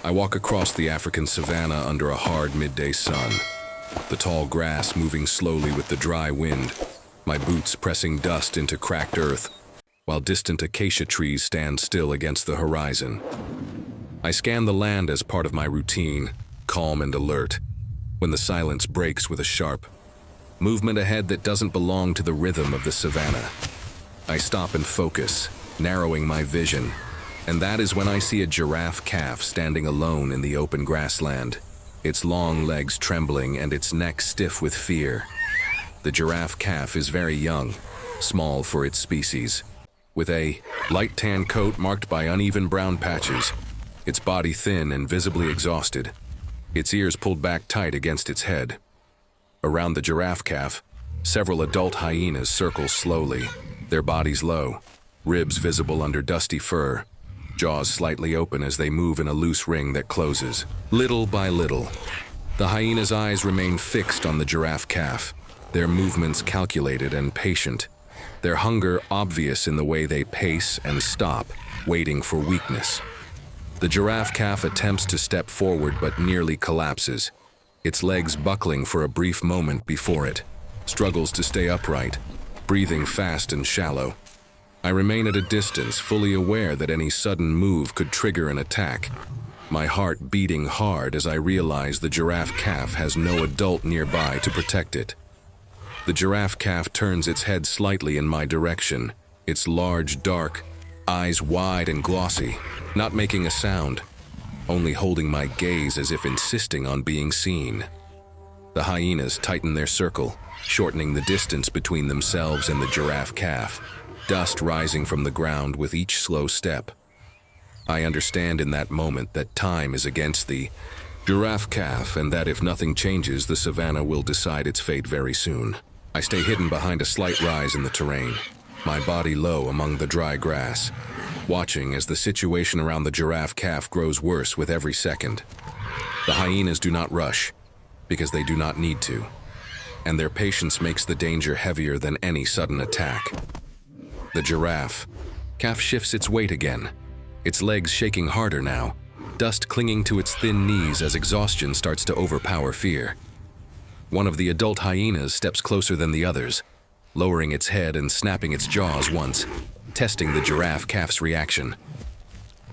I walk across the African savanna under a hard midday sun, the tall grass moving slowly with the dry wind, my boots pressing dust into cracked earth, while distant acacia trees stand still against the horizon. I scan the land as part of my routine, calm and alert, when the silence breaks with a sharp movement ahead that doesn't belong to the rhythm of the savanna. I stop and focus, narrowing my vision, and that is when I see a giraffe calf standing alone in the open grassland, its long legs trembling and its neck stiff with fear. The giraffe calf is very young, small for its species, with a light tan coat marked by uneven brown patches, its body thin and visibly exhausted, its ears pulled back tight against its head. Around the giraffe calf, several adult hyenas circle slowly, their bodies low, ribs visible under dusty fur, jaws slightly open as they move in a loose ring that closes. Little by little, the hyena's eyes remain fixed on the giraffe calf, their movements calculated and patient, their hunger obvious in the way they pace and stop, waiting for weakness. The giraffe calf attempts to step forward but nearly collapses, its legs buckling for a brief moment before it struggles to stay upright, breathing fast and shallow. I remain at a distance, fully aware that any sudden move could trigger an attack, my heart beating hard as I realize the giraffe calf has no adult nearby to protect it. The giraffe calf turns its head slightly in my direction, its large, dark eyes wide and glossy, not making a sound, only holding my gaze as if insisting on being seen. The hyenas tighten their circle, shortening the distance between themselves and the giraffe calf, dust rising from the ground with each slow step. I understand in that moment that time is against the giraffe calf and that if nothing changes, the savanna will decide its fate very soon. I stay hidden behind a slight rise in the terrain, my body low among the dry grass, watching as the situation around the giraffe calf grows worse with every second. The hyenas do not rush, because they do not need to, and their patience makes the danger heavier than any sudden attack. The giraffe calf shifts its weight again, its legs shaking harder now, dust clinging to its thin knees as exhaustion starts to overpower fear. One of the adult hyenas steps closer than the others, lowering its head and snapping its jaws once, testing the giraffe calf's reaction.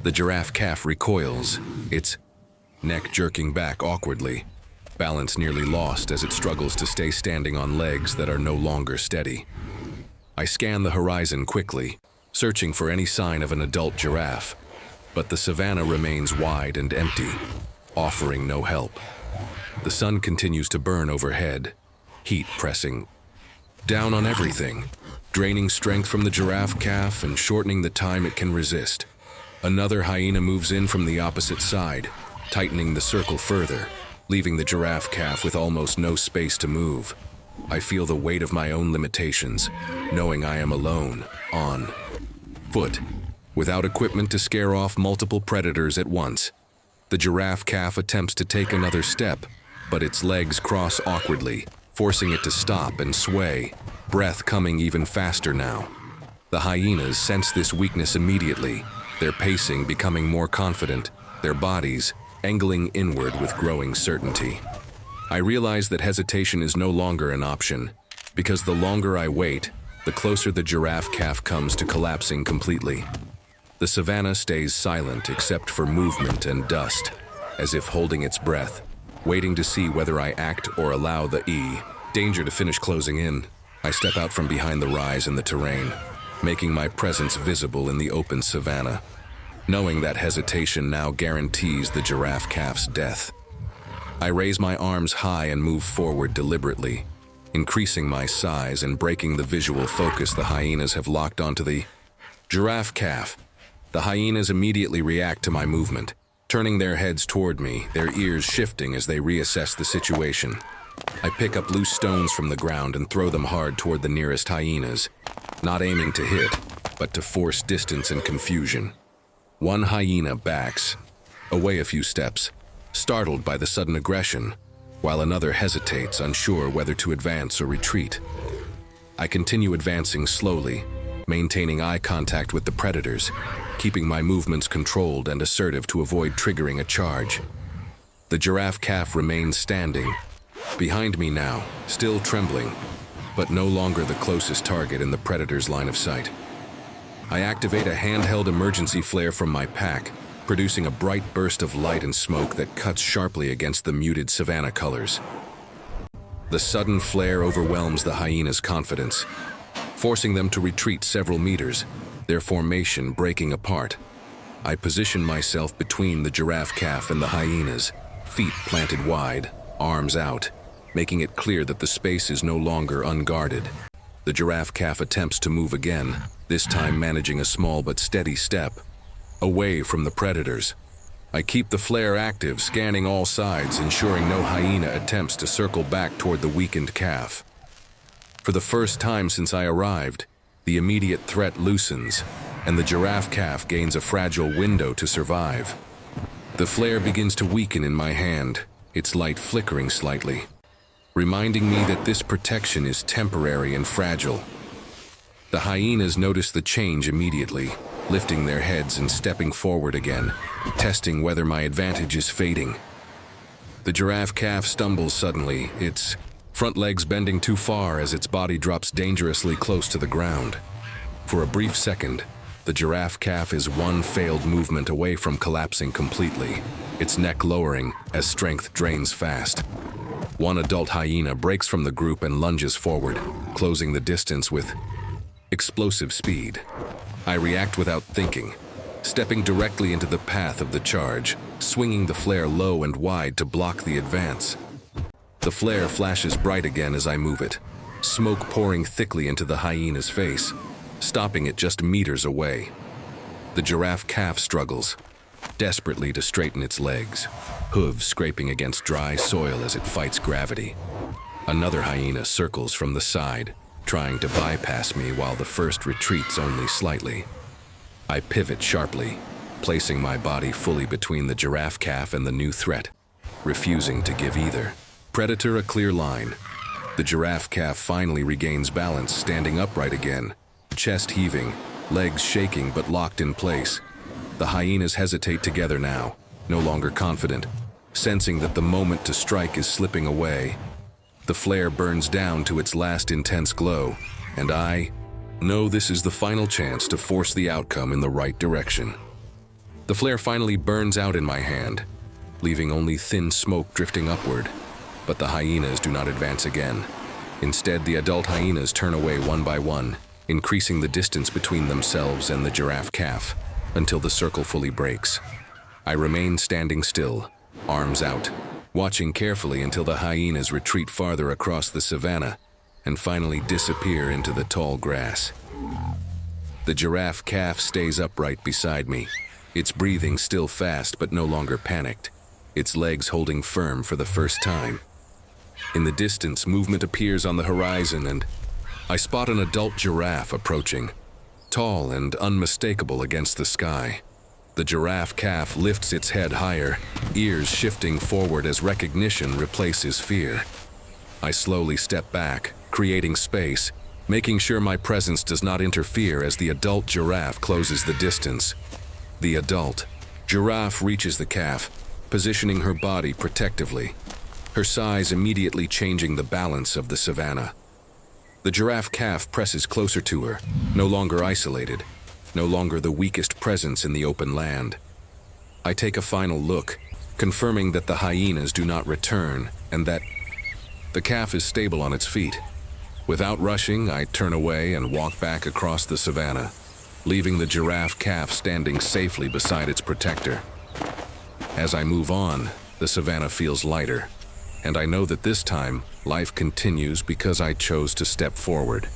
The giraffe calf recoils, its neck jerking back awkwardly, balance nearly lost as it struggles to stay standing on legs that are no longer steady. I scan the horizon quickly, searching for any sign of an adult giraffe, but the savanna remains wide and empty, offering no help. The sun continues to burn overhead, heat pressing down on everything, draining strength from the giraffe calf and shortening the time it can resist. Another hyena moves in from the opposite side, tightening the circle further, leaving the giraffe calf with almost no space to move. I feel the weight of my own limitations, knowing I am alone, on foot, without equipment to scare off multiple predators at once. The giraffe calf attempts to take another step, but its legs cross awkwardly, forcing it to stop and sway, breath coming even faster now. The hyenas sense this weakness immediately, their pacing becoming more confident, their bodies angling inward with growing certainty. I realize that hesitation is no longer an option, because the longer I wait, the closer the giraffe calf comes to collapsing completely. The savanna stays silent except for movement and dust, as if holding its breath, waiting to see whether I act or allow the danger to finish closing in. I step out from behind the rise in the terrain, making my presence visible in the open savanna, knowing that hesitation now guarantees the giraffe calf's death. I raise my arms high and move forward deliberately, increasing my size and breaking the visual focus the hyenas have locked onto the giraffe calf. The hyenas immediately react to my movement, turning their heads toward me, their ears shifting as they reassess the situation. I pick up loose stones from the ground and throw them hard toward the nearest hyenas, not aiming to hit, but to force distance and confusion. One hyena backs away a few steps, startled by the sudden aggression, while another hesitates, unsure whether to advance or retreat. I continue advancing slowly, maintaining eye contact with the predators, keeping my movements controlled and assertive to avoid triggering a charge. The giraffe calf remains standing, behind me now, still trembling, but no longer the closest target in the predator's line of sight. I activate a handheld emergency flare from my pack, producing a bright burst of light and smoke that cuts sharply against the muted savanna colors. The sudden flare overwhelms the hyena's confidence, forcing them to retreat several meters, their formation breaking apart. I position myself between the giraffe calf and the hyenas, feet planted wide, arms out, making it clear that the space is no longer unguarded. The giraffe calf attempts to move again, this time managing a small but steady step, away from the predators. I keep the flare active, scanning all sides, ensuring no hyena attempts to circle back toward the weakened calf. For the first time since I arrived, the immediate threat loosens, and the giraffe calf gains a fragile window to survive. The flare begins to weaken in my hand, its light flickering slightly, reminding me that this protection is temporary and fragile. The hyenas notice the change immediately, lifting their heads and stepping forward again, testing whether my advantage is fading. The giraffe calf stumbles suddenly, its front legs bending too far as its body drops dangerously close to the ground. For a brief second, the giraffe calf is one failed movement away from collapsing completely, its neck lowering as strength drains fast. One adult hyena breaks from the group and lunges forward, closing the distance with explosive speed. I react without thinking, stepping directly into the path of the charge, swinging the flare low and wide to block the advance. The flare flashes bright again as I move it, smoke pouring thickly into the hyena's face, stopping it just meters away. The giraffe calf struggles, desperately to straighten its legs, hooves scraping against dry soil as it fights gravity. Another hyena circles from the side, trying to bypass me while the first retreats only slightly. I pivot sharply, placing my body fully between the giraffe calf and the new threat, refusing to give either predator a clear line. The giraffe calf finally regains balance, standing upright again, chest heaving, legs shaking but locked in place. The hyenas hesitate together now, no longer confident, sensing that the moment to strike is slipping away. The flare burns down to its last intense glow, and I know this is the final chance to force the outcome in the right direction. The flare finally burns out in my hand, leaving only thin smoke drifting upward. But the hyenas do not advance again. Instead, the adult hyenas turn away one by one, increasing the distance between themselves and the giraffe calf, until the circle fully breaks. I remain standing still, arms out, watching carefully until the hyenas retreat farther across the savanna and finally disappear into the tall grass. The giraffe calf stays upright beside me, its breathing still fast but no longer panicked, its legs holding firm for the first time. In the distance, movement appears on the horizon, and I spot an adult giraffe approaching, tall and unmistakable against the sky. The giraffe calf lifts its head higher, ears shifting forward as recognition replaces fear. I slowly step back, creating space, making sure my presence does not interfere as the adult giraffe closes the distance. The adult giraffe reaches the calf, positioning her body protectively, her size immediately changing the balance of the savanna. The giraffe calf presses closer to her, no longer isolated, no longer the weakest presence in the open land. I take a final look, confirming that the hyenas do not return and that the calf is stable on its feet. Without rushing, I turn away and walk back across the savanna, leaving the giraffe calf standing safely beside its protector. As I move on, the savanna feels lighter, and I know that this time, life continues because I chose to step forward.